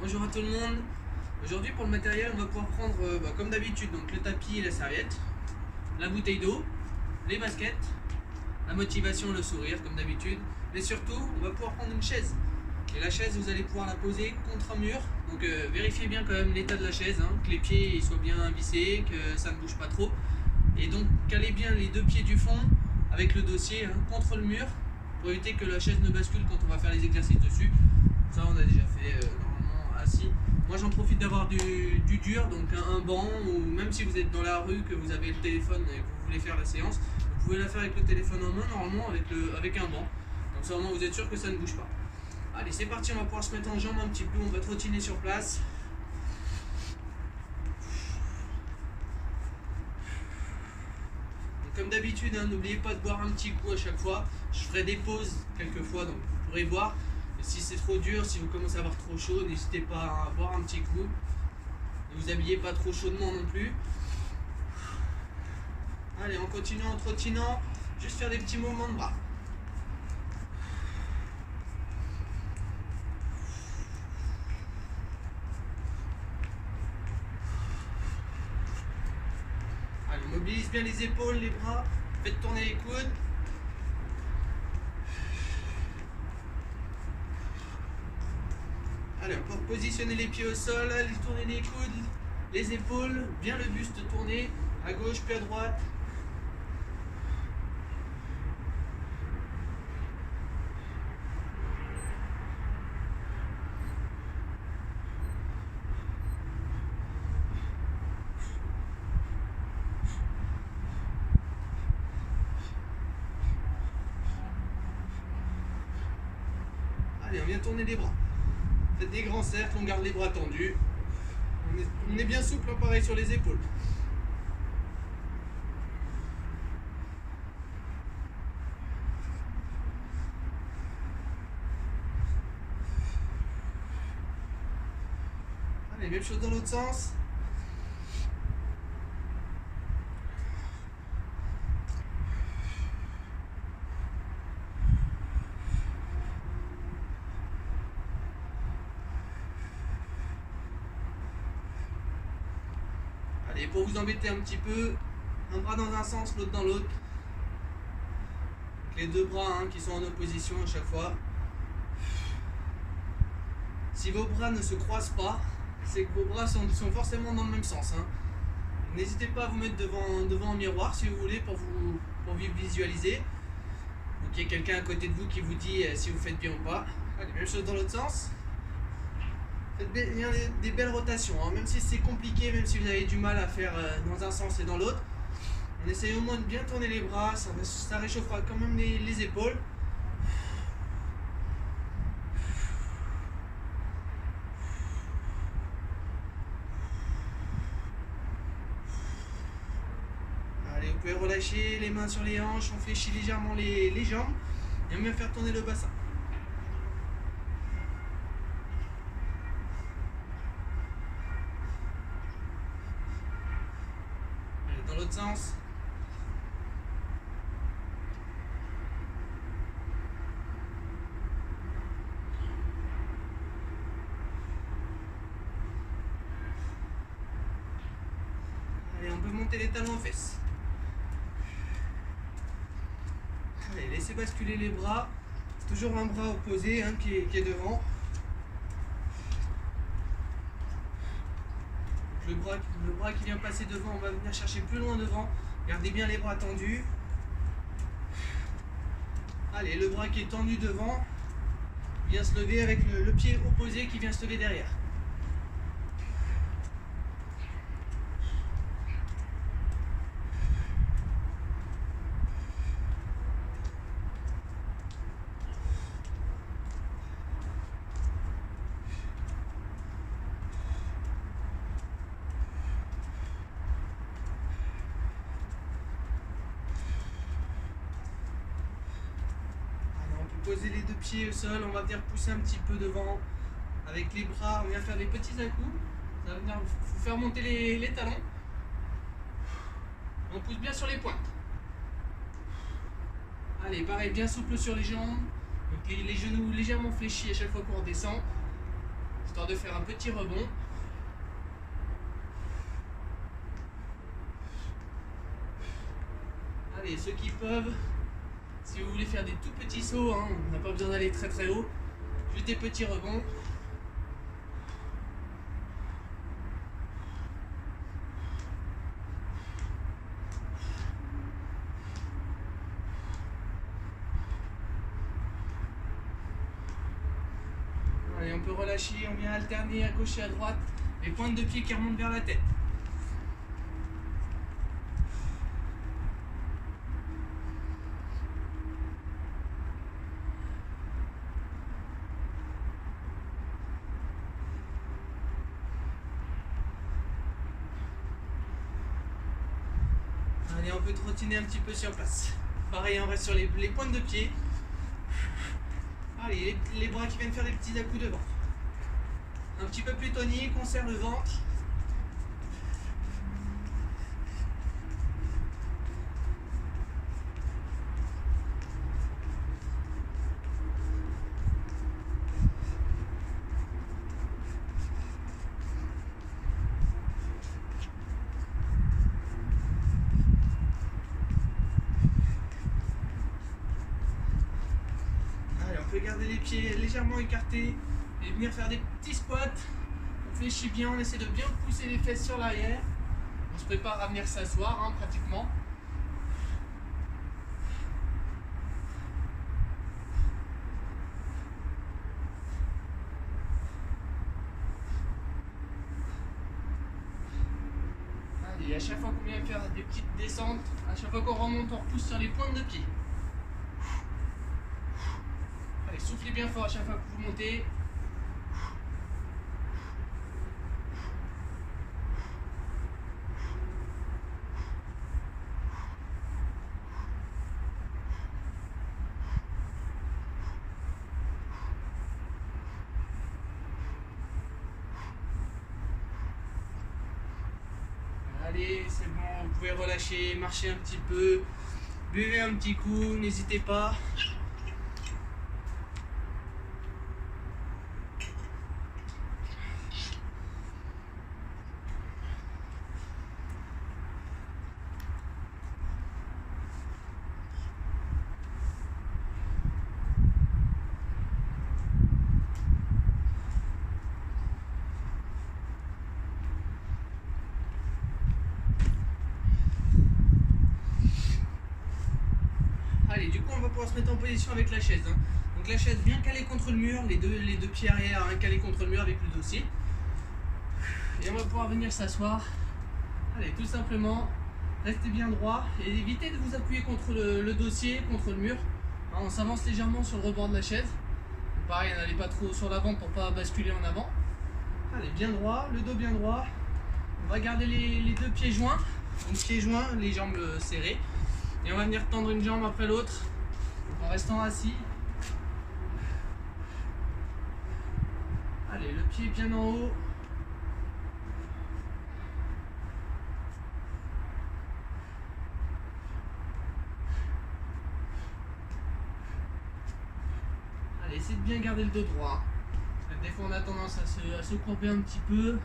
Bonjour à tout le monde. Aujourd'hui pour le matériel on va pouvoir prendre comme d'habitude donc le tapis et la serviette, la bouteille d'eau, les baskets, la motivation, le sourire comme d'habitude, mais surtout on va pouvoir prendre une chaise. Et la chaise vous allez pouvoir la poser contre un mur, donc vérifiez bien quand même l'état de la chaise, que les pieds ils soient bien vissés, que ça ne bouge pas trop. Et donc calez bien les deux pieds du fond avec le dossier contre le mur pour éviter que la chaise ne bascule quand on va faire les exercices dessus. Ça on a déjà fait normalement assis. Moi j'en profite d'avoir du dur, donc un banc, ou même si vous êtes dans la rue, que vous avez le téléphone et que vous voulez faire la séance, vous pouvez la faire avec le téléphone en main normalement avec un banc. Comme ça au moins vous êtes sûr que ça ne bouge pas. Allez c'est parti, on va pouvoir se mettre en jambe un petit peu, on va trottiner sur place. Comme d'habitude, n'oubliez pas de boire un petit coup à chaque fois. Je ferai des pauses quelques fois, donc vous pourrez boire. Et si c'est trop dur, si vous commencez à avoir trop chaud, n'hésitez pas à boire un petit coup. Ne vous habillez pas trop chaudement non plus. Allez, en continuant, en trottinant, juste faire des petits mouvements de bras. Allez, on mobilise bien les épaules, les bras. Faites tourner les coudes. Allez, on peut positionner les pieds au sol, allez tourner les coudes, les épaules, bien le buste tourné, à gauche puis à droite. Allez, on vient tourner les bras. Faites des grands cercles, on garde les bras tendus. On est bien souple, pareil sur les épaules. Allez, même chose dans l'autre sens. Allez, pour vous embêter un petit peu, un bras dans un sens, l'autre dans l'autre. Les deux bras qui sont en opposition à chaque fois. Si vos bras ne se croisent pas, c'est que vos bras sont forcément dans le même sens. N'hésitez pas à vous mettre devant un miroir si vous voulez pour visualiser. Donc il y a quelqu'un à côté de vous qui vous dit si vous faites bien ou pas. Allez, même chose dans l'autre sens. Faites bien des belles rotations, même si c'est compliqué, même si vous avez du mal à faire dans un sens et dans l'autre. On essaye au moins de bien tourner les bras, ça réchauffera quand même les épaules. Allez, vous pouvez relâcher les mains sur les hanches, on fléchit légèrement les jambes et on vient faire tourner le bassin. Allez, dans l'autre sens. Allez, on peut monter les talons aux fesses. Allez, laissez basculer les bras. Toujours un bras opposé qui est devant. Le bras qui vient passer devant, on va venir chercher plus loin devant. Gardez bien les bras tendus. Allez, le bras qui est tendu devant vient se lever avec le pied opposé qui vient se lever derrière. Poser les deux pieds au sol, on va venir pousser un petit peu devant avec les bras, on vient faire des petits à-coups, ça va venir vous faire monter les talons. On pousse bien sur les pointes. Allez, pareil, bien souple sur les jambes, donc les genoux légèrement fléchis à chaque fois qu'on redescend. histoire de faire un petit rebond. Allez, ceux qui peuvent, si vous voulez faire des tout petits sauts, hein, on n'a pas besoin d'aller très très haut, juste des petits rebonds. Allez, on peut relâcher, on vient alterner à gauche et à droite, les pointes de pied qui remontent vers la tête. Allez, on peut trottiner un petit peu sur place. Pareil, on reste sur les pointes de pied. Allez, les bras qui viennent faire des petits à-coups devant. Un petit peu plus tonique, on serre le ventre. Garder les pieds légèrement écartés et venir faire des petits squats. On fléchit bien, on essaie de bien pousser les fesses sur l'arrière. On se prépare à venir s'asseoir, hein, pratiquement. Allez, à chaque fois qu'on vient faire des petites descentes, à chaque fois qu'on remonte, on repousse sur les pointes de pied. Allez, soufflez bien fort à chaque fois que vous montez. Allez, c'est bon, vous pouvez relâcher, marcher un petit peu, buvez un petit coup, n'hésitez pas. Allez, du coup on va pouvoir se mettre en position avec la chaise. Hein. Donc la chaise bien calée contre le mur, les deux pieds arrière hein, calés contre le mur avec le dossier. Et on va pouvoir venir s'asseoir. Allez, tout simplement, restez bien droit et évitez de vous appuyer contre le dossier, contre le mur. Hein, on s'avance légèrement sur le rebord de la chaise. Pareil, n'allez pas trop sur l'avant pour pas basculer en avant. Allez, bien droit, le dos bien droit. On va garder les deux pieds joints. Donc pieds joints, les jambes serrées. Et on va venir tendre une jambe après l'autre en restant assis. Allez, le pied bien en haut. Allez, essayez de bien garder le dos droit. Parce que des fois on a tendance à se courber un petit peu.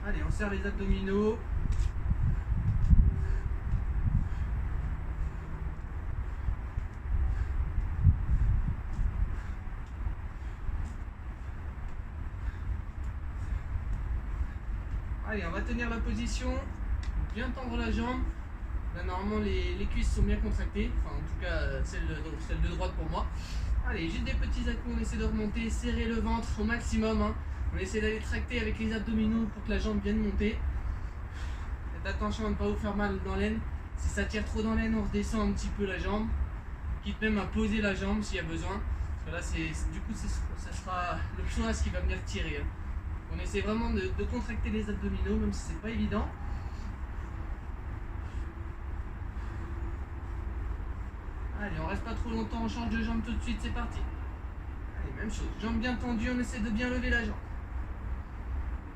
Allez, on serre les abdominaux. Allez, on va tenir la position, bien tendre la jambe. Là, normalement, les cuisses sont bien contractées, enfin, en tout cas, celle de droite pour moi. Allez, juste des petits à-coups, on essaie de remonter, serrer le ventre au maximum. Hein. On essaie d'aller tracter avec les abdominaux pour que la jambe vienne monter. Faites attention à ne pas vous faire mal dans l'aine. Si ça tire trop dans l'aine, on redescend un petit peu la jambe. Quitte même à poser la jambe s'il y a besoin. Parce que là, du coup, ça sera le psoas qui va venir tirer. Hein. On essaie vraiment de contracter les abdominaux, même si c'est pas évident. Allez, on reste pas trop longtemps, on change de jambe tout de suite, c'est parti. Allez, même chose, jambe bien tendue, on essaie de bien lever la jambe.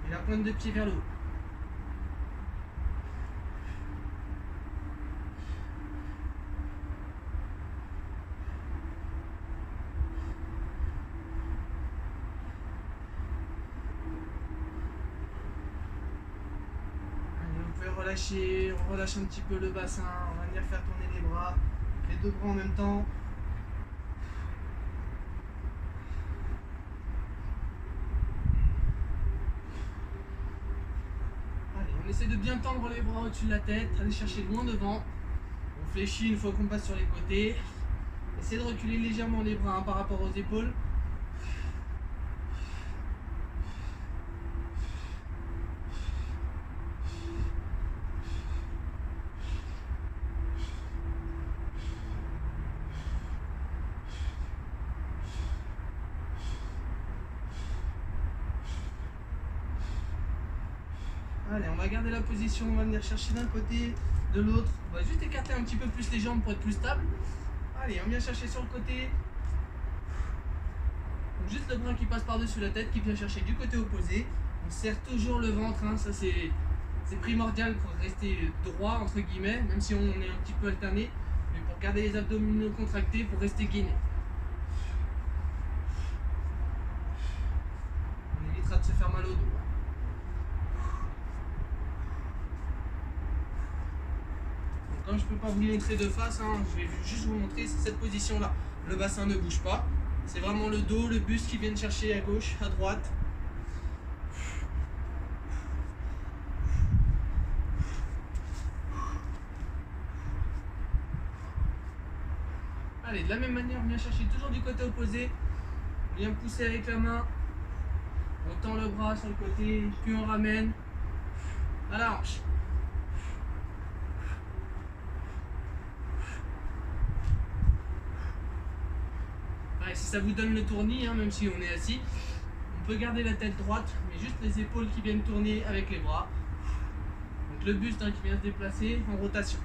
Et la pointe de pied vers le haut. relâcher, on relâche un petit peu le bassin, on va venir faire tourner les bras, les deux bras en même temps. Allez, on essaie de bien tendre les bras au-dessus de la tête, aller chercher loin devant. On fléchit une fois qu'on passe sur les côtés. Essayez de reculer légèrement les bras par rapport aux épaules. Allez, on va garder la position, on va venir chercher d'un côté, de l'autre. On va juste écarter un petit peu plus les jambes pour être plus stable. Allez, on vient chercher sur le côté. Donc juste le bras qui passe par-dessus la tête, qui vient chercher du côté opposé. On serre toujours le ventre, hein. Ça c'est primordial pour rester droit, entre guillemets, même si on est un petit peu alterné. Mais pour garder les abdominaux contractés, pour rester gainé. On évitera de se faire mal au dos. Comme je ne peux pas vous le montrer de face, hein, je vais juste vous montrer cette position-là. Le bassin ne bouge pas. C'est vraiment le dos, le buste qui viennent chercher à gauche, à droite. Allez, de la même manière, on vient chercher toujours du côté opposé. On vient pousser avec la main. On tend le bras sur le côté, puis on ramène à la hanche. Si ça vous donne le tournis, hein, même si on est assis, on peut garder la tête droite, mais juste les épaules qui viennent tourner avec les bras. Donc le buste, hein, qui vient se déplacer en rotation.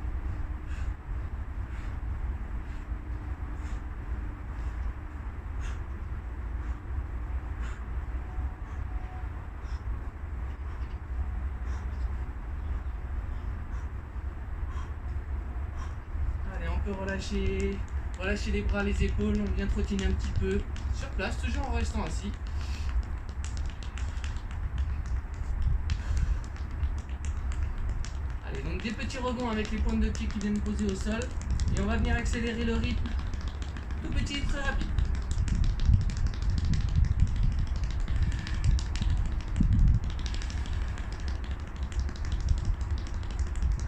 Allez, on peut relâcher les bras, les épaules, on vient trottiner un petit peu sur place, toujours en restant assis. Allez, donc des petits rebonds avec les pointes de pied qui viennent poser au sol. Et on va venir accélérer le rythme, tout petit, très rapide.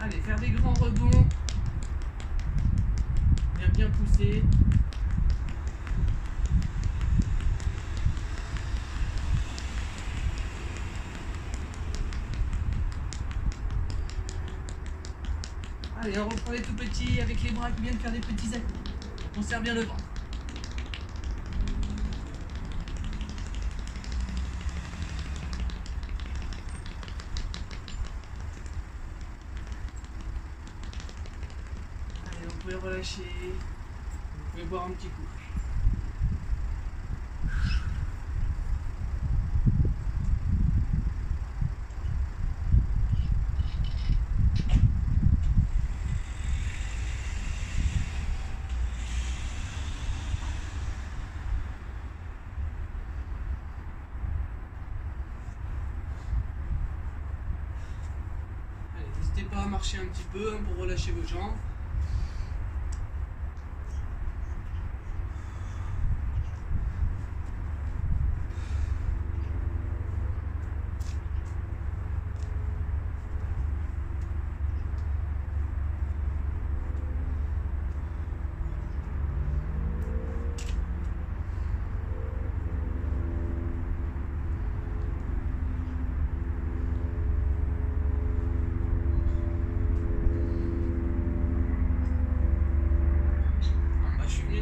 Allez, faire des grands rebonds. Bien pousser. Allez, on reprend les tout petits avec les bras qui viennent faire des petits actes. On serre bien le ventre. Allez, vous pouvez relâcher. Vous pouvez boire un petit coup. N'hésitez pas à marcher un petit peu, hein, pour relâcher vos jambes.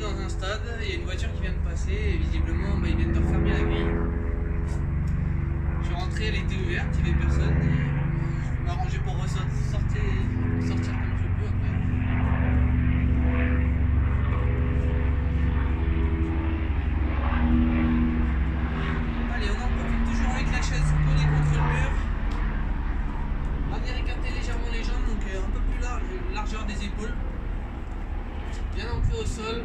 Dans un stade, il y a une voiture qui vient de passer et visiblement ils viennent de refermer la grille. Je suis rentré, elle était ouverte, il n'y avait personne et je vais m'arranger pour sortir comme je peux après. Allez, on en profite toujours avec la chaise collée contre le mur. On va venir écarter légèrement les jambes, donc un peu plus large, largeur des épaules. Bien ancré au sol.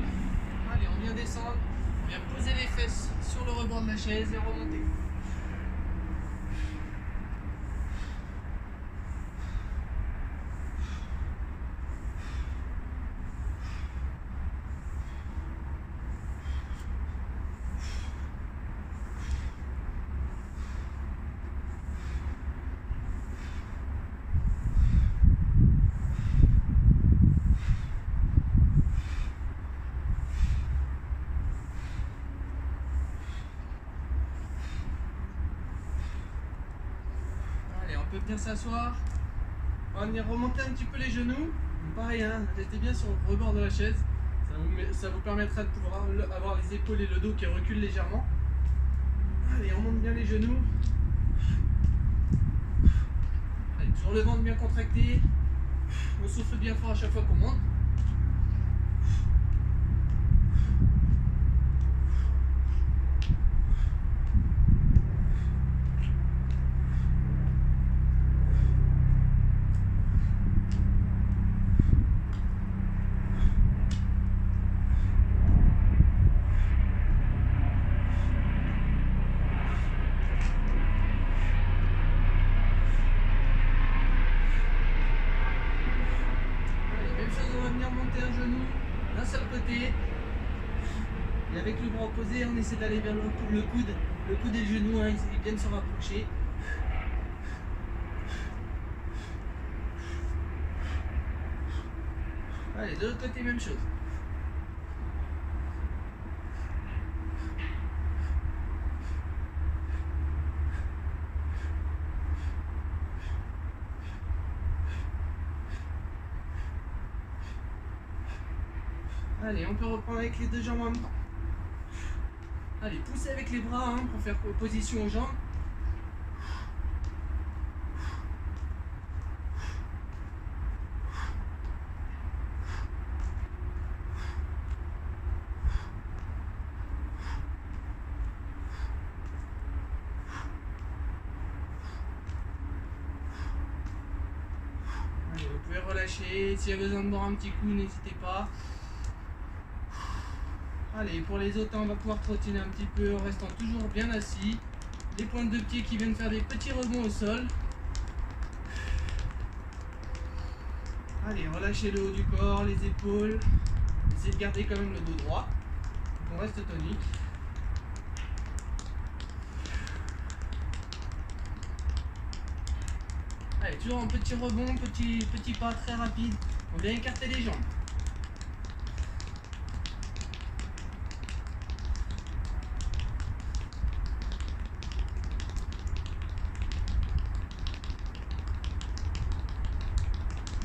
Allez, on vient descendre, on vient poser les fesses sur le rebord de la chaise et remonter. on peut venir s'asseoir. On va venir remonter un petit peu les genoux. Pareil, hein, restez bien sur le rebord de la chaise. Ça vous permettra de pouvoir avoir les épaules et le dos qui reculent légèrement. Allez, on monte bien les genoux. Allez, toujours le ventre bien contracté. On souffle bien fort à chaque fois qu'on monte. Monter un genou d'un seul côté et avec le bras opposé on essaie d'aller vers le coude et le genou, hein, ils viennent se rapprocher. Allez, de l'autre côté même chose. Allez, on peut reprendre avec les deux jambes en même temps. Allez, poussez avec les bras, hein, pour faire position aux jambes. Allez, vous pouvez relâcher. S'il y a besoin de boire un petit coup, n'hésitez pas. Allez, pour les autres, on va pouvoir trottiner un petit peu en restant toujours bien assis. Les pointes de pied qui viennent faire des petits rebonds au sol. Allez, relâchez le haut du corps, les épaules. Essayez de garder quand même le dos droit. Donc on reste tonique. Allez, toujours un petit rebond, petit pas très rapide. On vient écarter les jambes.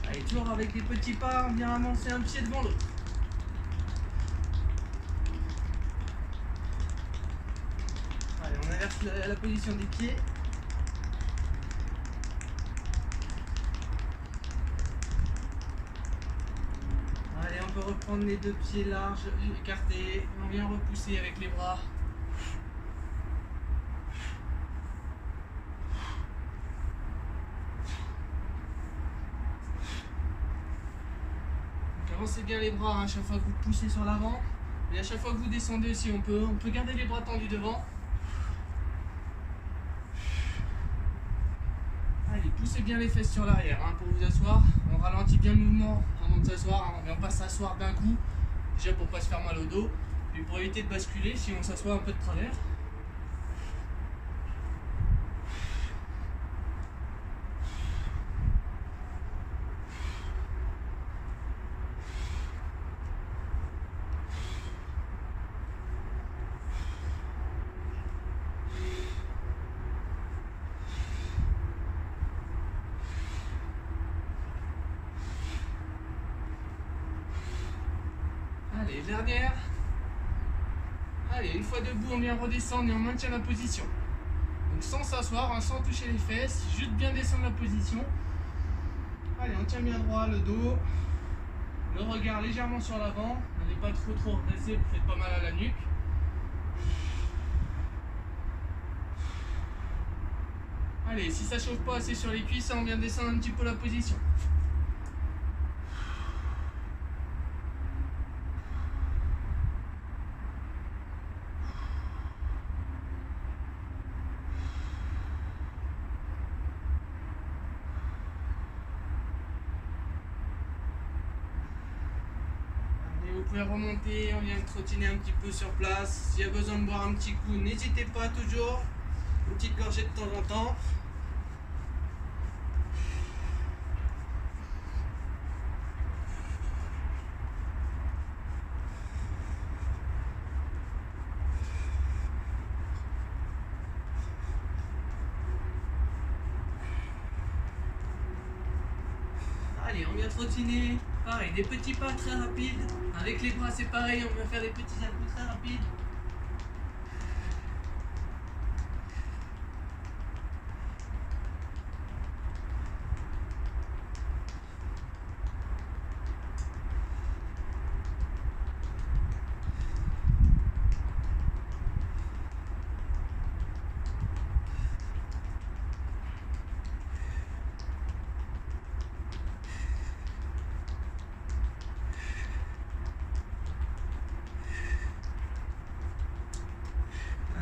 Allez, toujours avec des petits pas, on vient avancer un pied devant l'autre. Allez, on inverse la position des pieds. Allez, on peut reprendre les deux pieds larges, écartés. On vient repousser avec les bras. Avancez bien les bras, hein, à chaque fois que vous poussez sur l'avant. Et à chaque fois que vous descendez aussi, on peut garder les bras tendus devant. Allez, poussez bien les fesses sur l'arrière, hein, pour vous asseoir. On ralentit bien le mouvement avant de s'asseoir, hein. On ne vient pas s'asseoir d'un coup, déjà pour ne pas se faire mal au dos, et pour éviter de basculer si on s'assoit un peu de travers. Allez, dernière. Allez, une fois debout, on vient redescendre et on maintient la position. Donc sans s'asseoir, hein, sans toucher les fesses, juste bien descendre la position. Allez, on tient bien droit le dos. Le regard légèrement sur l'avant. N'allez pas trop redresser, vous faites pas mal à la nuque. Allez, si ça chauffe pas assez sur les cuisses, on vient descendre un petit peu la position. Vous pouvez remonter, on vient trottiner un petit peu sur place. S'il y a besoin de boire un petit coup, n'hésitez pas toujours. Une petite gorgée de temps en temps. Allez, on vient trottiner. Pareil, des petits pas très rapides. Avec les bras, c'est pareil, on vient faire des petits abdos très rapides.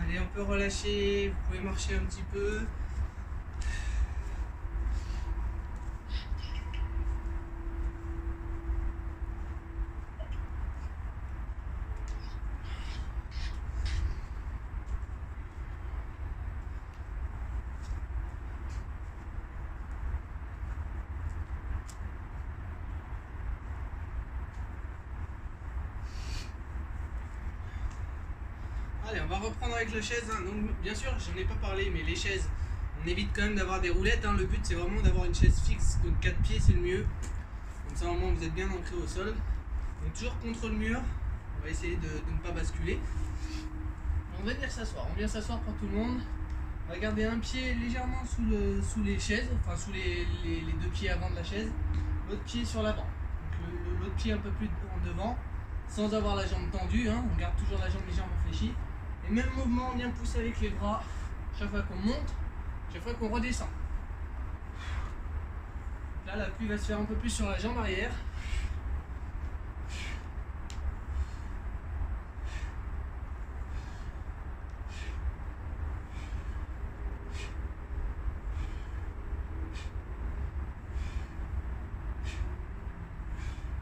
Allez, on peut relâcher, vous pouvez marcher un petit peu. Allez, on va reprendre avec la chaise. Hein. Donc, bien sûr, j'en ai pas parlé, mais les chaises, on évite quand même d'avoir des roulettes. Hein. Le but, c'est vraiment d'avoir une chaise fixe. Donc 4 pieds, c'est le mieux. Comme ça, au moins, vous êtes bien ancré au sol. Donc toujours contre le mur. On va essayer de ne pas basculer. On va venir s'asseoir. On vient s'asseoir pour tout le monde. On va garder un pied légèrement sous les chaises, enfin sous les 2 pieds avant de la chaise. L'autre pied sur l'avant. Donc l'autre pied un peu plus en devant, sans avoir la jambe tendue. Hein. On garde toujours la jambe légèrement fléchie. Et même mouvement, on vient pousser avec les bras chaque fois qu'on monte, chaque fois qu'on redescend. Là, l'appui va se faire un peu plus sur la jambe arrière.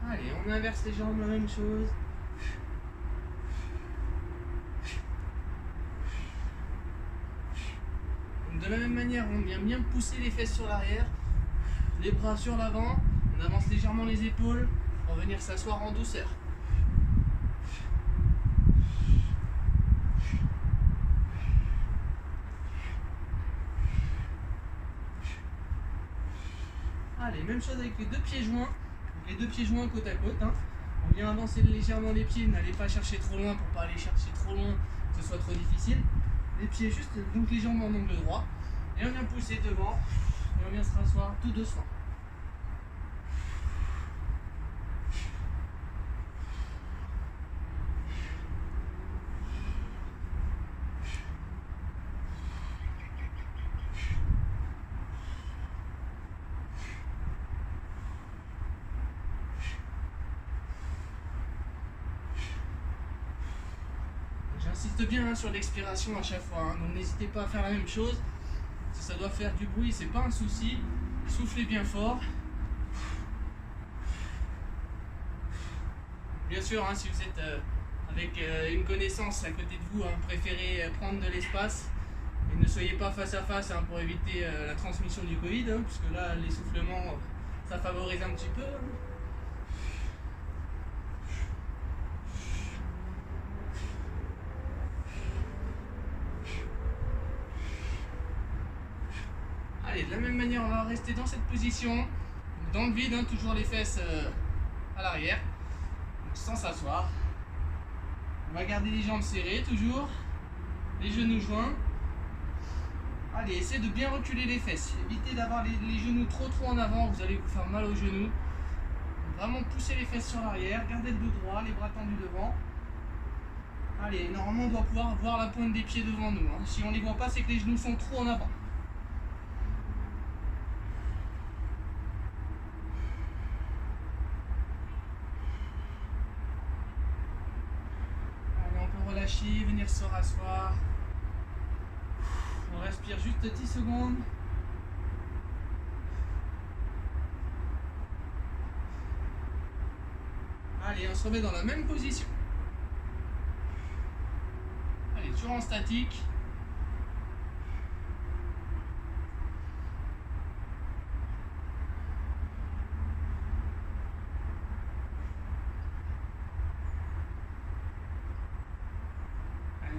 Allez, on inverse les jambes, la même chose. De la même manière, on vient bien pousser les fesses sur l'arrière, les bras sur l'avant, on avance légèrement les épaules pour venir s'asseoir en douceur. Allez, même chose avec les 2 pieds joints, donc les 2 pieds joints côte à côte. Hein. On vient avancer légèrement les pieds, n'allez pas chercher trop loin pour pas aller chercher trop loin, que ce soit trop difficile. Les pieds juste, donc les jambes en angle droit. Et on vient pousser devant, et on vient se rasseoir tout doucement. J'insiste bien hein, sur l'expiration à chaque fois, hein, donc n'hésitez pas à faire la même chose. Si ça doit faire du bruit, c'est pas un souci. Soufflez bien fort. Bien sûr, hein, si vous êtes avec une connaissance à côté de vous, hein, préférez prendre de l'espace et ne soyez pas face à face hein, pour éviter la transmission du Covid, hein, puisque là, l'essoufflement, ça favorise un petit peu. Hein. Allez, de la même manière, on va rester dans cette position, dans le vide, hein, toujours les fesses à l'arrière, sans s'asseoir. On va garder les jambes serrées, toujours, les genoux joints. Allez, essayez de bien reculer les fesses, évitez d'avoir les genoux trop en avant, vous allez vous faire mal aux genoux. Vraiment pousser les fesses sur l'arrière, gardez le dos droit, les bras tendus devant. Allez, normalement on doit pouvoir voir la pointe des pieds devant nous. Hein. Si on ne les voit pas, c'est que les genoux sont trop en avant. Relâcher, venir se rasseoir. On respire juste 10 secondes. Allez, on se remet dans la même position. Allez, toujours en statique.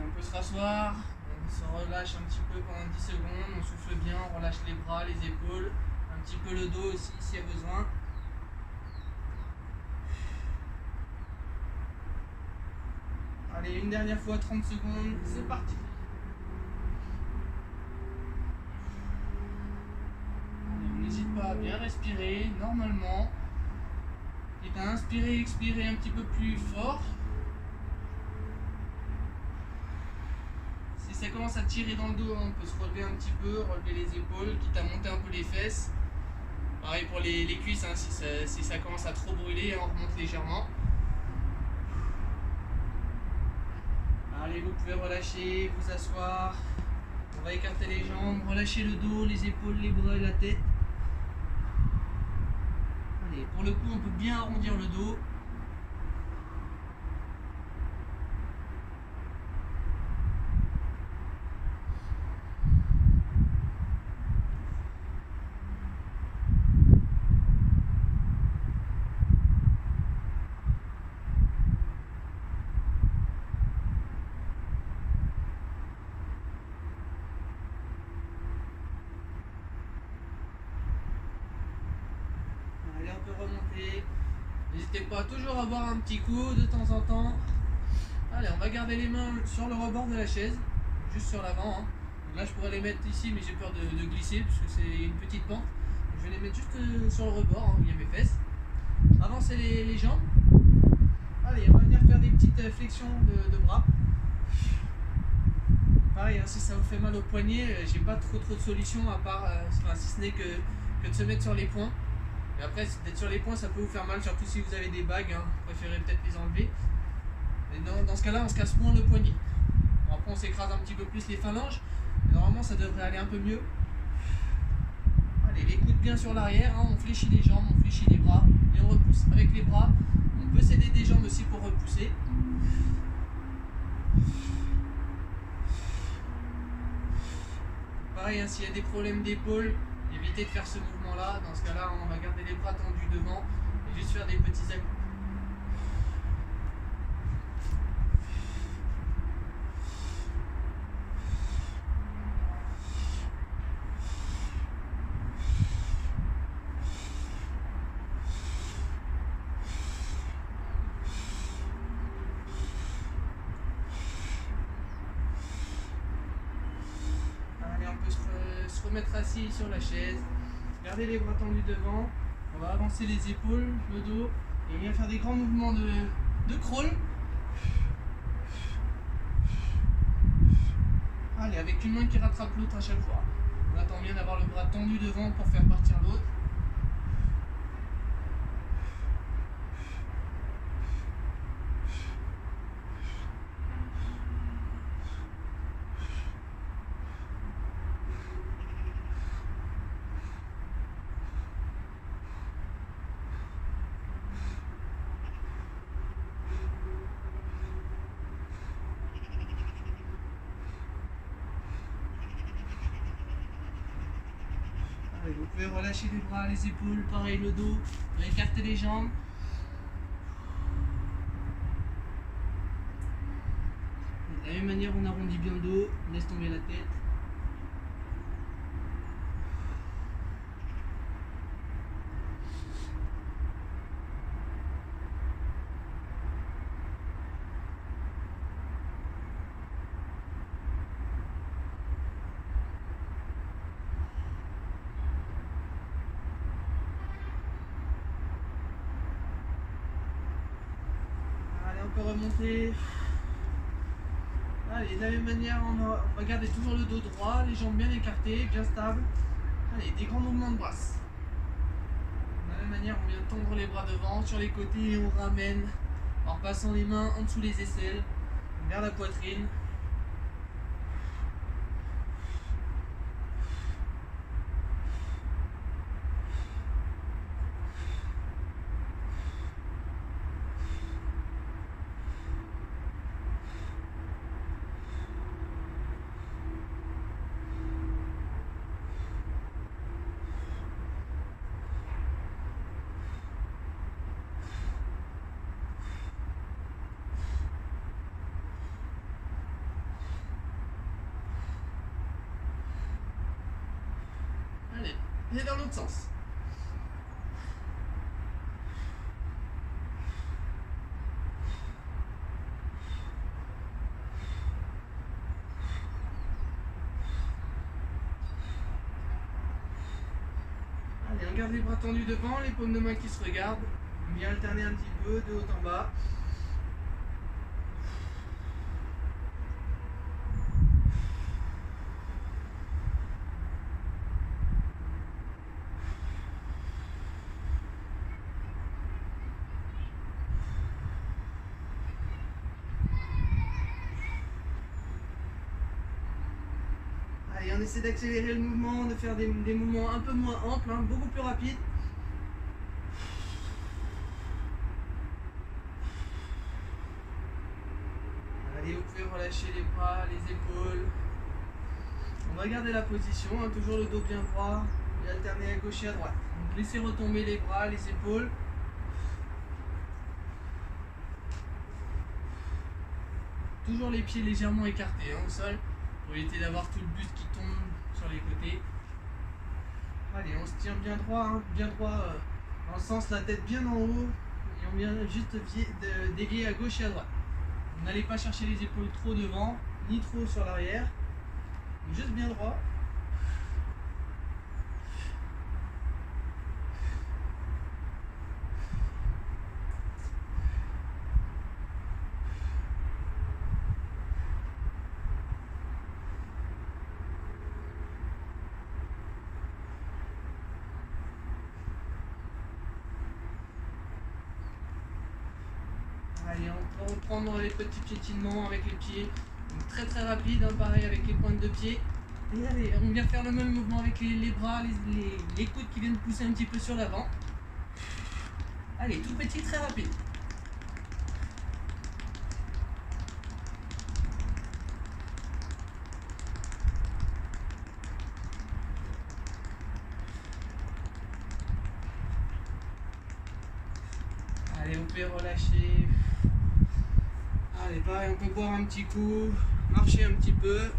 On peut se rasseoir, on se relâche un petit peu pendant 10 secondes, on souffle bien, on relâche les bras, les épaules, un petit peu le dos aussi s'il y a besoin. Allez, une dernière fois, 30 secondes, c'est parti. Allez, on n'hésite pas à bien respirer normalement. Et à inspirer et expirer un petit peu plus fort. Si ça commence à tirer dans le dos, on peut se relever un petit peu, relever les épaules, quitte à monter un peu les fesses. Pareil pour les cuisses, hein, si ça commence à trop brûler, on remonte légèrement. Allez, vous pouvez relâcher, vous asseoir. On va écarter les jambes, relâcher le dos, les épaules, les bras et la tête. Allez, pour le coup, on peut bien arrondir le dos. Allez, on peut remonter. N'hésitez pas à toujours avoir un petit coup de temps en temps. Allez, on va garder les mains sur le rebord de la chaise, juste sur l'avant. Hein. Donc là, je pourrais les mettre ici, mais j'ai peur de glisser puisque c'est une petite pente. Donc, je vais les mettre juste sur le rebord, hein, où il y a mes fesses. Avancez les jambes. Allez, on va venir faire des petites flexions de bras. Pareil, hein, si ça vous fait mal au poignet, j'ai pas trop de solutions à part, si ce n'est que de se mettre sur les poings. Et après, d'être sur les poings, ça peut vous faire mal, surtout si vous avez des bagues, hein, préférez peut-être les enlever. Et dans ce cas-là, on se casse moins le poignet. Bon, après, on s'écrase un petit peu plus les phalanges. Mais normalement, ça devrait aller un peu mieux. Allez, les coudes bien sur l'arrière, hein, on fléchit les jambes, on fléchit les bras et on repousse. Avec les bras, on peut s'aider des jambes aussi pour repousser. Pareil, hein, s'il y a des problèmes d'épaule, évitez de faire ce mouvement-là. Dans ce cas-là, on va garder les bras tendus devant et juste faire des petits à-coups. Se remettre assis sur la chaise, gardez les bras tendus devant, on va avancer les épaules, le dos, et on va faire des grands mouvements de crawl. Allez, avec une main qui rattrape l'autre à chaque fois. On attend bien d'avoir le bras tendu devant pour faire partir l'autre. Allez, vous pouvez relâcher les bras, les épaules, pareil le dos, vous écartez les jambes. De la même manière, on arrondit bien le dos, on laisse tomber la tête. On peut remonter. Allez, de la même manière, on va garder toujours le dos droit, les jambes bien écartées, bien stables. Allez, des grands mouvements de brasse. De la même manière, on vient tendre les bras devant, sur les côtés, et on ramène en passant les mains en dessous les aisselles, vers la poitrine. Allez, et dans l'autre sens. Allez, on garde les bras tendus devant, les paumes de main qui se regardent. Bien alterner un petit peu de haut en bas. Allez, on essaie d'accélérer le mouvement, de faire des mouvements un peu moins amples, hein, beaucoup plus rapides. Allez, vous pouvez relâcher les bras, les épaules. On va garder la position, hein, toujours le dos bien droit et alterner à gauche et à droite. Donc laissez retomber les bras, les épaules. Toujours les pieds légèrement écartés, hein, au sol, pour éviter d'avoir tout le buste qui tombe sur les côtés. Allez, on se tient bien droit, hein, bien droit dans le sens, la tête bien en haut, et on vient juste dévier à gauche et à droite. Vous n'allez pas chercher les épaules trop devant, ni trop sur l'arrière, juste bien droit. Allez, on va reprendre les petits piétinements avec les pieds. Donc très très rapide, hein, pareil avec les pointes de pied. Et allez, on vient faire le même mouvement avec les bras, les coudes qui viennent pousser un petit peu sur l'avant. Allez, tout petit, très rapide. Allez, on peut relâcher. Allez, pareil, on peut boire un petit coup, marcher un petit peu.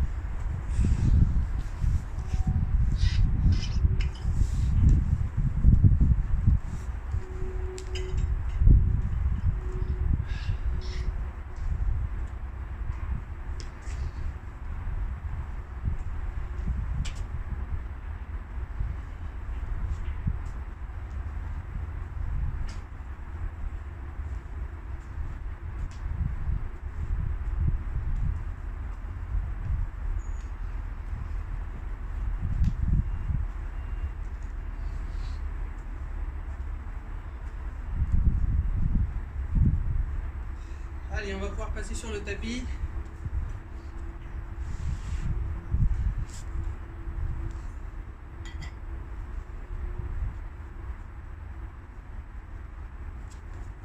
Allez, on va pouvoir passer sur le tapis.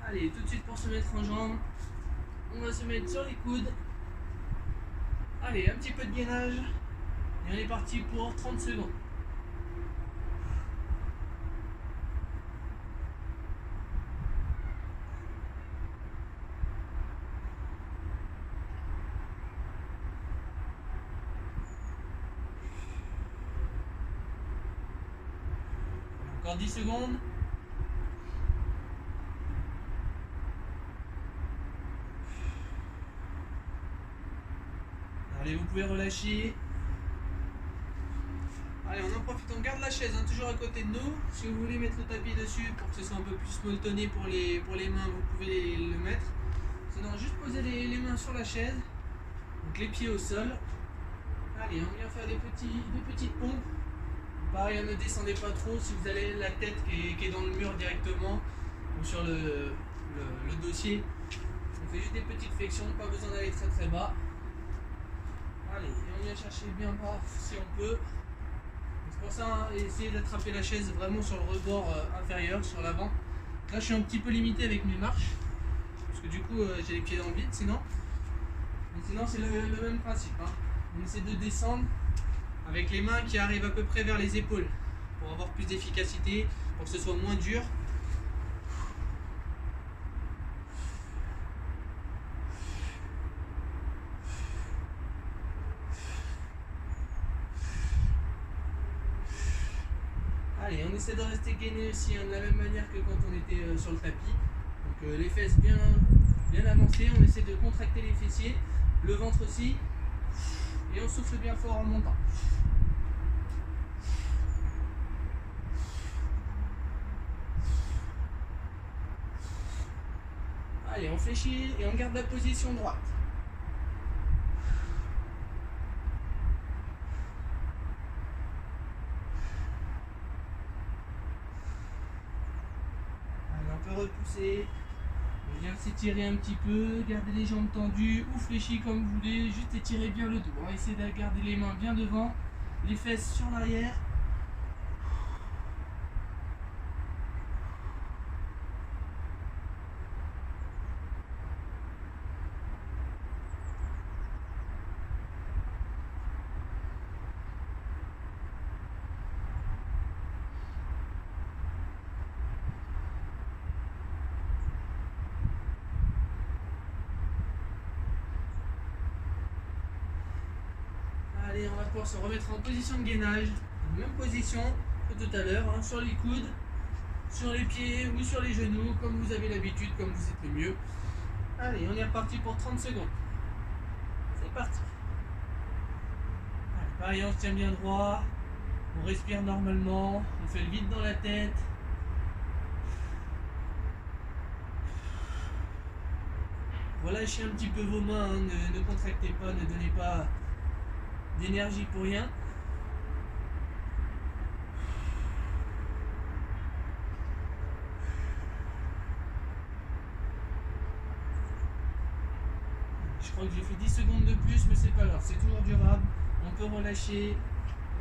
Allez, tout de suite pour se mettre en jambes, on va se mettre sur les coudes. Allez, un petit peu de gainage. Et on est parti pour 30 secondes. Encore 10 secondes. Allez, vous pouvez relâcher. Allez, on en profite, on garde la chaise, hein, toujours à côté de nous. Si vous voulez mettre le tapis dessus pour que ce soit un peu plus molletonné pour les mains, vous pouvez le mettre. Sinon, juste poser les mains sur la chaise. Donc les pieds au sol. Allez, on vient faire des petites pompes. Pareil, ne descendez pas trop si vous avez la tête qui est dans le mur directement ou sur le dossier. On fait juste des petites flexions, pas besoin d'aller très très bas. Allez, et on vient chercher bien bas si on peut. C'est pour ça, hein, essayez d'attraper la chaise vraiment sur le rebord inférieur, sur l'avant. Là, je suis un petit peu limité avec mes marches, parce que du coup, j'ai les pieds dans le vide sinon. Mais sinon, c'est le même principe. Hein. On essaie de descendre avec les mains qui arrivent à peu près vers les épaules pour avoir plus d'efficacité, pour que ce soit moins dur. Allez, on essaie de rester gainé aussi, hein, de la même manière que quand on était sur le tapis. Donc les fesses bien avancées, on essaie de contracter les fessiers, le ventre aussi, et on souffle bien fort en montant. Allez, on fléchit et on garde la position droite. Allez, on peut repousser. On vient s'étirer un petit peu, garder les jambes tendues ou fléchir comme vous voulez, juste étirer bien le dos. On va essayer de garder les mains bien devant, les fesses sur l'arrière. Allez, on va pouvoir se remettre en position de gainage. Même position que tout à l'heure, hein, sur les coudes, sur les pieds ou sur les genoux, comme vous avez l'habitude, comme vous êtes le mieux. Allez, on est reparti pour 30 secondes. C'est parti. Allez, pareil, on se tient bien droit. On respire normalement. On fait le vide dans la tête. Relâchez un petit peu vos mains. Hein, ne contractez pas, ne donnez pas d'énergie pour rien. Je crois que j'ai fait 10 secondes de plus, mais c'est pas grave, c'est toujours durable. On peut relâcher.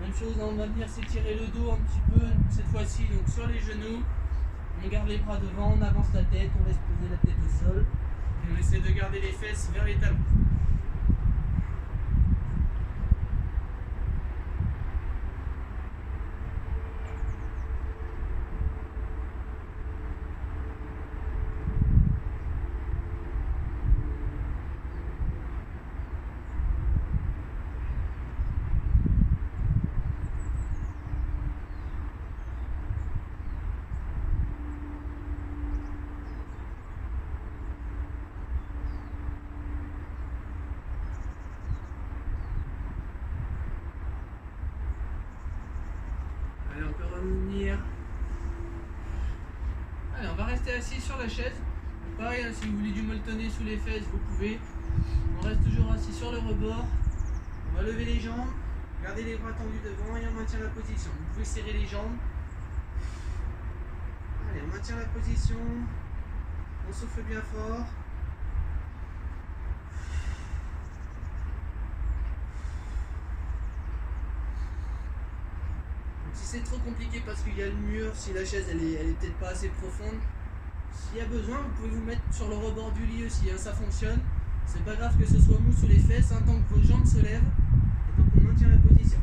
Même chose, on va venir s'étirer le dos un petit peu, cette fois-ci, donc sur les genoux. On garde les bras devant, on avance la tête, on laisse poser la tête au sol. Et on essaie de garder les fesses vers les talons. Allez, on peut revenir. Allez, on va rester assis sur la chaise. Pareil, hein, si vous voulez du molletonné sous les fesses, vous pouvez. On reste toujours assis sur le rebord. On va lever les jambes, garder les bras tendus devant et on maintient la position. Vous pouvez serrer les jambes. Allez, on maintient la position. On souffle bien fort. Si c'est trop compliqué parce qu'il y a le mur, si la chaise elle est peut-être pas assez profonde, s'il y a besoin, vous pouvez vous mettre sur le rebord du lit aussi, hein, ça fonctionne. C'est pas grave que ce soit mou sous les fesses, hein, tant que vos jambes se lèvent et tant qu'on maintient la position.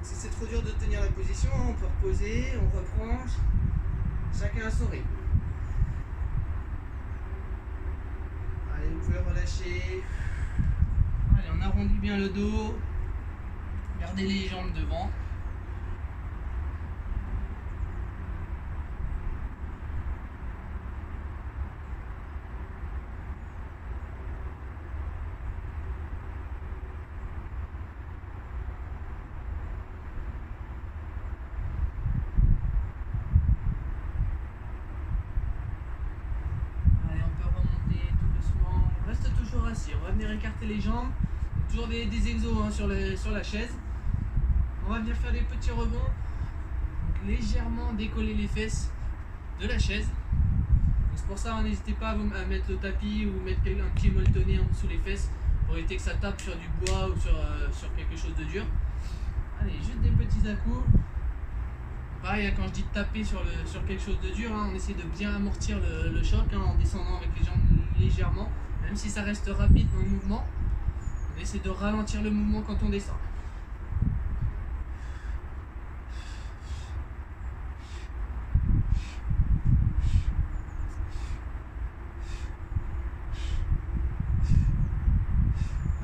Si c'est trop dur de tenir la position, on peut reposer, on reprend, chacun à son rythme. Allez, vous pouvez relâcher. Allez, on arrondit bien le dos, gardez les jambes devant. On va venir écarter les jambes, toujours des exos hein, sur la chaise. On va venir faire des petits rebonds, donc légèrement décoller les fesses de la chaise. C'est pour ça, n'hésitez pas à mettre le tapis ou mettre un pied molletonné en dessous les fesses pour éviter que ça tape sur du bois ou sur quelque chose de dur. Allez, juste des petits à-coups. Pareil, quand je dis taper sur quelque chose de dur, hein, on essaie de bien amortir le choc hein, en descendant avec les jambes légèrement. Même si ça reste rapide dans le mouvement, on essaie de ralentir le mouvement quand on descend.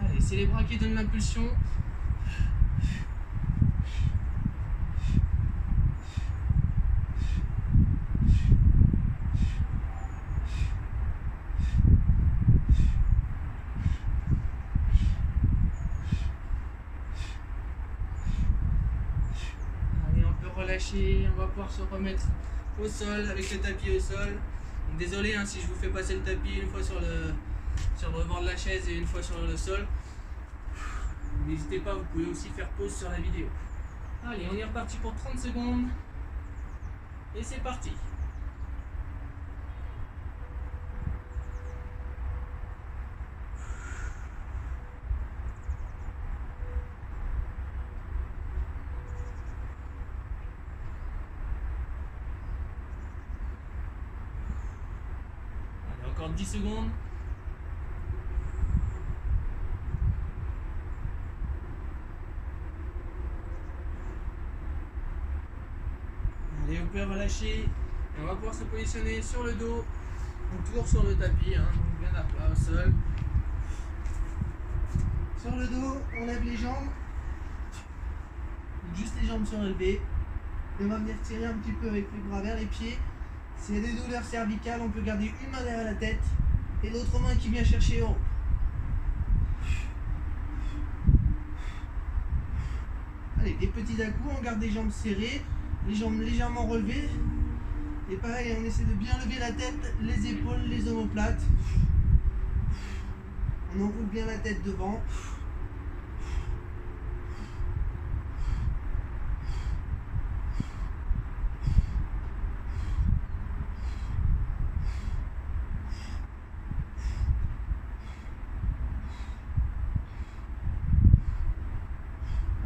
Allez, c'est les bras qui donnent l'impulsion. relâcher, on va pouvoir se remettre au sol avec le tapis au sol. Donc, désolé hein, si je vous fais passer le tapis une fois sur le bord de la chaise et une fois sur le sol. N'hésitez pas, vous pouvez aussi faire pause sur la vidéo. Allez, on est reparti pour 30 secondes. Et c'est parti. Allez, encore 10 secondes. Allez, vous pouvez relâcher. Et on va pouvoir se positionner sur le dos. Donc toujours sur le tapis, hein, donc bien à plat au sol. Sur le dos, on lève les jambes. Donc juste les jambes sont relevées. Et on va venir tirer un petit peu avec les bras vers les pieds. S'il y a des douleurs cervicales, on peut garder une main derrière la tête et l'autre main qui vient chercher en haut. Allez, des petits à-coups, on garde les jambes serrées, les jambes légèrement relevées. Et pareil, on essaie de bien lever la tête, les épaules, les omoplates. On enroule bien la tête devant.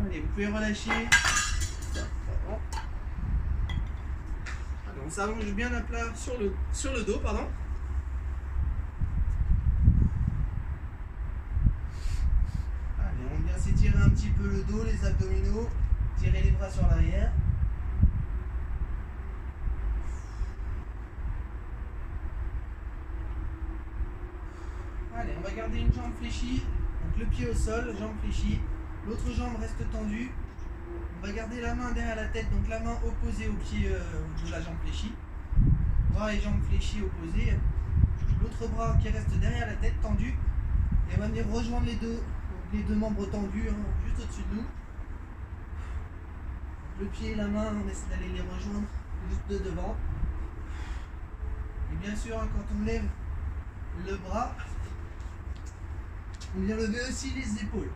Allez, vous pouvez relâcher. On s'allonge bien à plat sur le dos, pardon. Allez, on vient s'étirer un petit peu le dos, les abdominaux, tirer les bras sur l'arrière. Allez, on va garder une jambe fléchie, donc le pied au sol, jambe fléchie, l'autre jambe reste tendue. On va garder la main derrière la tête, donc la main opposée au pied de la jambe fléchie. Bras et jambes fléchis opposés. L'autre bras qui reste derrière la tête tendu. Et on va venir rejoindre les deux membres tendus, hein, juste au-dessus de nous. Le pied et la main, on essaie d'aller les rejoindre juste de devant. Et bien sûr, hein, quand on lève le bras, on vient lever aussi les épaules.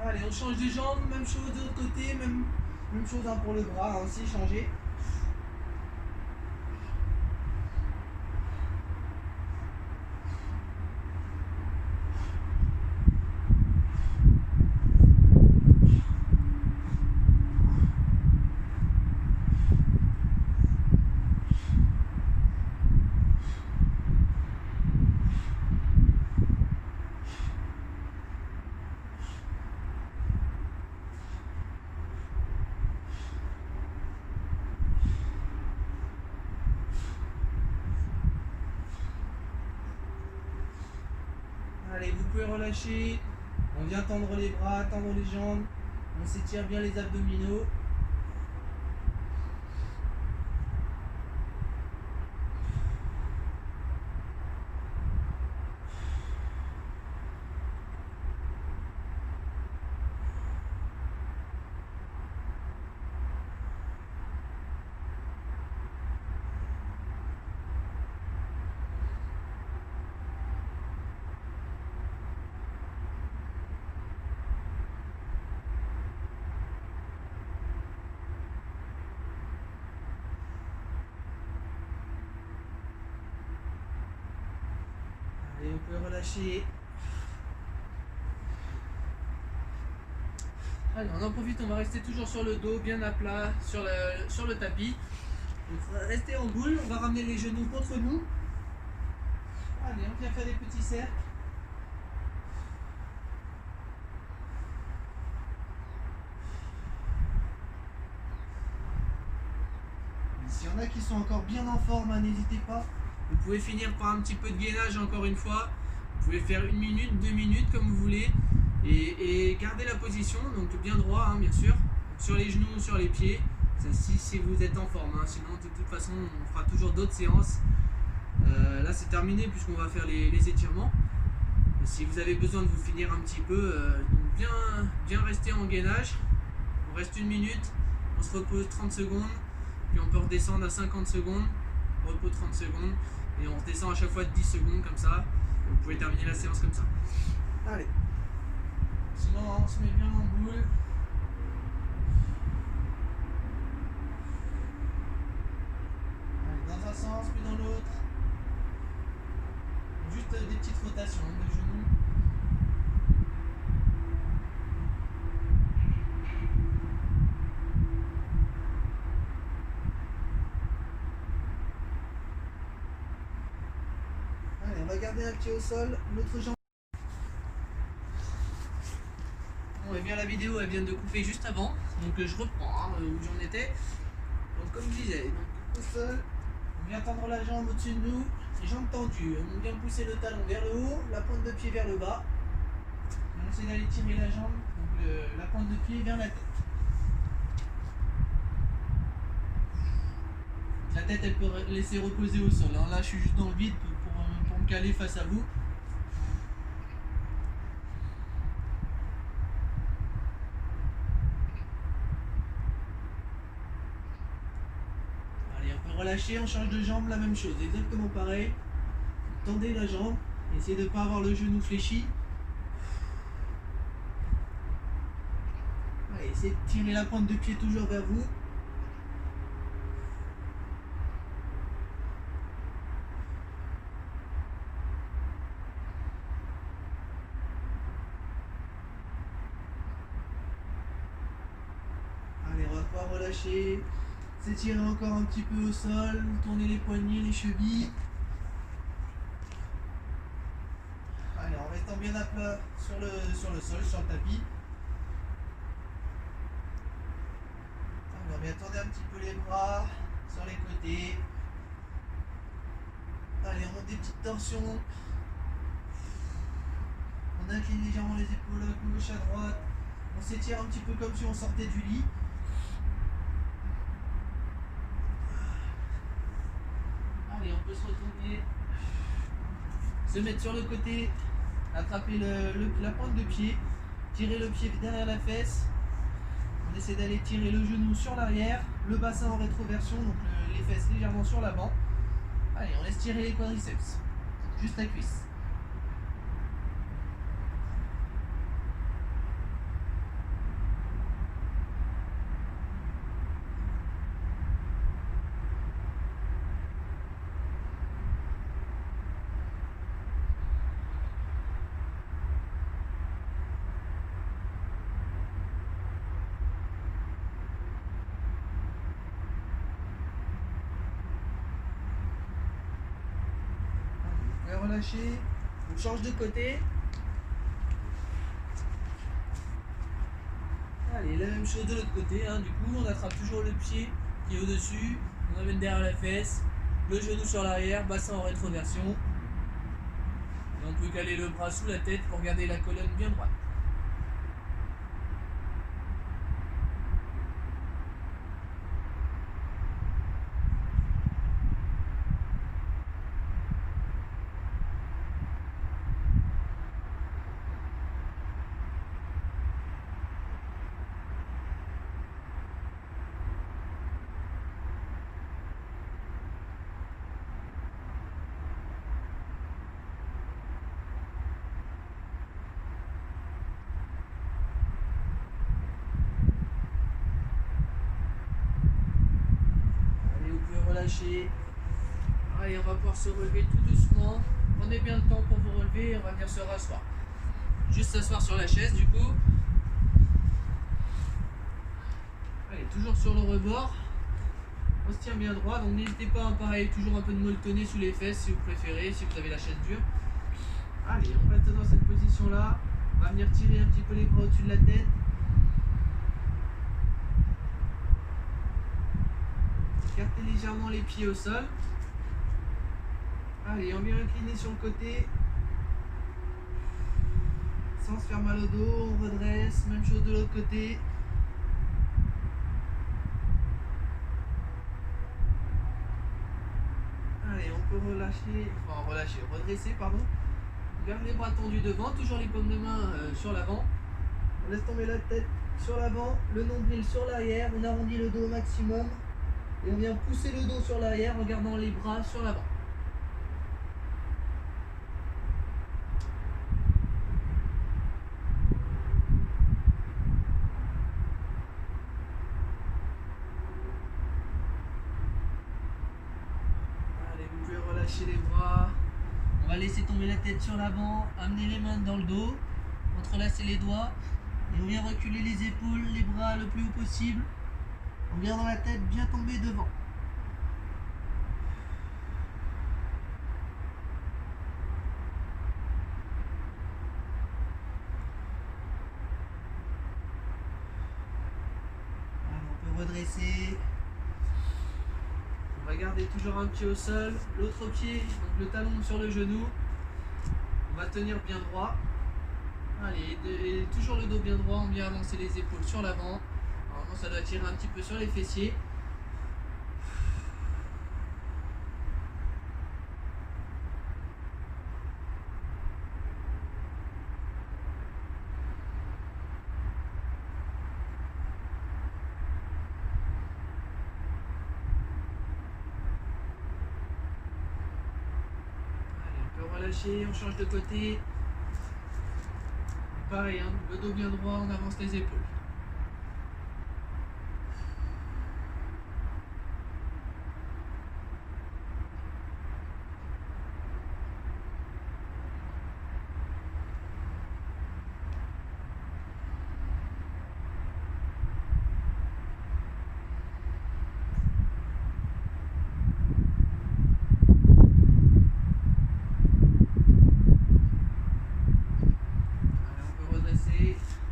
Allez, on change de jambe, même chose de l'autre côté, même chose hein, pour le bras, hein, aussi changer. Allez, vous pouvez relâcher. On vient tendre les bras, tendre les jambes. On s'étire bien les abdominaux. Allez, on peut relâcher. Allez, on en profite, on va rester toujours sur le dos, bien à plat, sur le tapis. On va rester en boule, on va ramener les genoux contre nous. Allez, on vient faire des petits cercles. Ici, S'il y en a qui sont encore bien en forme, hein, n'hésitez pas. Vous pouvez finir par un petit peu de gainage encore une fois. Vous pouvez faire 1 minute, 2 minutes comme vous voulez. Et garder la position, donc bien droit hein, bien sûr. Donc, sur les genoux, sur les pieds. Ça, si vous êtes en forme. Hein. Sinon de toute façon on fera toujours d'autres séances. Là c'est terminé puisqu'on va faire les étirements. Si vous avez besoin de vous finir un petit peu, donc bien rester en gainage. On reste 1 minute, on se repose 30 secondes, puis on peut redescendre à 50 secondes, repos 30 secondes, et on redescend à chaque fois de 10 secondes comme ça. Vous pouvez terminer la séance comme ça. Allez. Sinon on se met bien en boule. Allez, dans un sens puis dans l'autre. Juste des petites rotations de genoux. Allez, on va garder un pied au sol, l'autre jambe. Bon, et bien la vidéo elle vient de couper juste avant, donc je reprends hein, où j'en étais. Donc comme je disais, donc, au sol, on vient tendre la jambe au-dessus de nous, les jambes tendues, on vient pousser le talon vers le haut, la pointe de pied vers le bas. On essaie d'aller tirer la jambe, donc la pointe de pied vers la tête. La tête elle peut laisser reposer au sol, hein. Là je suis juste dans le vide pour me caler face à vous. Allez, on peut relâcher, on change de jambe, la même chose, exactement pareil. Tendez la jambe, essayez de ne pas avoir le genou fléchi. Allez, essayez de tirer la pointe de pied toujours vers vous. Allez, on va pouvoir relâcher, s'étirer encore un petit peu au sol, tourner les poignets, les chevilles. Allez, en restant bien à plat sur le sol, sur le tapis. Allez, on vient tourner un petit peu les bras sur les côtés. Allez, on monte des petites torsions. On incline légèrement les épaules à gauche, à droite. On s'étire un petit peu comme si on sortait du lit. Allez, on peut se retourner, se mettre sur le côté, attraper la pointe de pied, tirer le pied derrière la fesse. On essaie d'aller tirer le genou sur l'arrière, le bassin en rétroversion, donc les fesses légèrement sur l'avant. Allez, on laisse tirer les quadriceps, juste la cuisse. Relâcher, on change de côté. Allez, la même chose de l'autre côté, hein. Du coup on attrape toujours le pied qui est au dessus, on amène derrière la fesse, le genou sur l'arrière, bassin en rétroversion. Et on peut caler le bras sous la tête pour garder la colonne bien droite. Relâcher. Allez, on va pouvoir se relever tout doucement. Prenez bien le temps pour vous relever et on va venir se rasseoir. Juste s'asseoir sur la chaise du coup. Allez, toujours sur le rebord. On se tient bien droit, donc n'hésitez pas, pareil, toujours un peu de molletonner sous les fesses si vous préférez, si vous avez la chaise dure. Allez, on reste dans cette position là. On va venir tirer un petit peu les bras au-dessus de la tête. Écartez légèrement les pieds au sol. Allez, on vient incliner sur le côté. Sans se faire mal au dos, on redresse. Même chose de l'autre côté. Allez, on peut redresser, pardon. On garde les bras tendus devant, toujours les paumes de main sur l'avant. On laisse tomber la tête sur l'avant, le nombril sur l'arrière, on arrondit le dos au maximum. Et on vient pousser le dos sur l'arrière en gardant les bras sur l'avant. Allez, vous pouvez relâcher les bras. On va laisser tomber la tête sur l'avant, amener les mains dans le dos, entrelacer les doigts. Et on vient reculer les épaules, les bras le plus haut possible, en gardant la tête bien tombée devant. Alors, on peut redresser. On va garder toujours un pied au sol, l'autre pied, donc le talon sur le genou. On va tenir bien droit. Allez, et toujours le dos bien droit, on vient avancer les épaules sur l'avant. Normalement, ça doit tirer un petit peu sur les fessiers. Allez, on peut relâcher, on change de côté. Pareil, hein, le dos bien droit, on avance les épaules.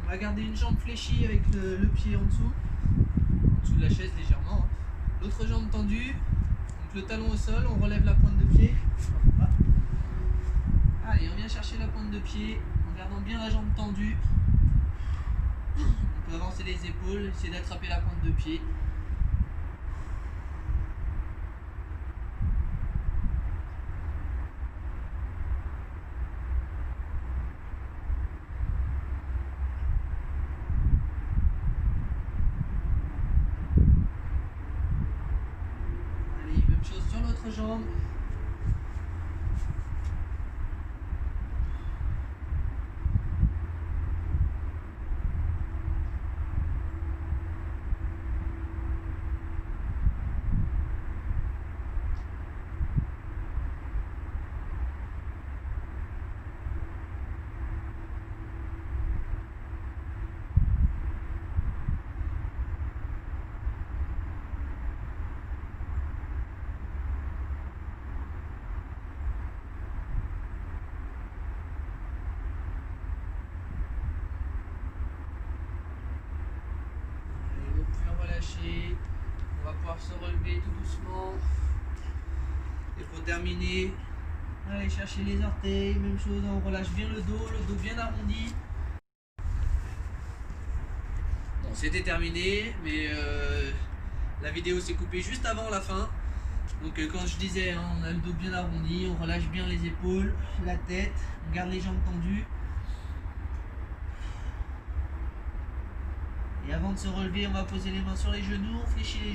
On va garder une jambe fléchie avec le pied en dessous de la chaise légèrement. Hein. L'autre jambe tendue, donc le talon au sol, on relève la pointe de pied. Hop. Allez, on vient chercher la pointe de pied en gardant bien la jambe tendue. On peut avancer les épaules, essayer d'attraper la pointe de pied. Chose sur l'autre jambe. On va pouvoir se relever tout doucement. Et pour terminer, allez chercher les orteils, même chose, on relâche bien le dos bien arrondi. Bon, c'était terminé, mais la vidéo s'est coupée juste avant la fin. Donc quand je disais, hein, on a le dos bien arrondi, on relâche bien les épaules, la tête, on garde les jambes tendues. Et avant de se relever, on va poser les mains sur les genoux, on fléchit les genoux.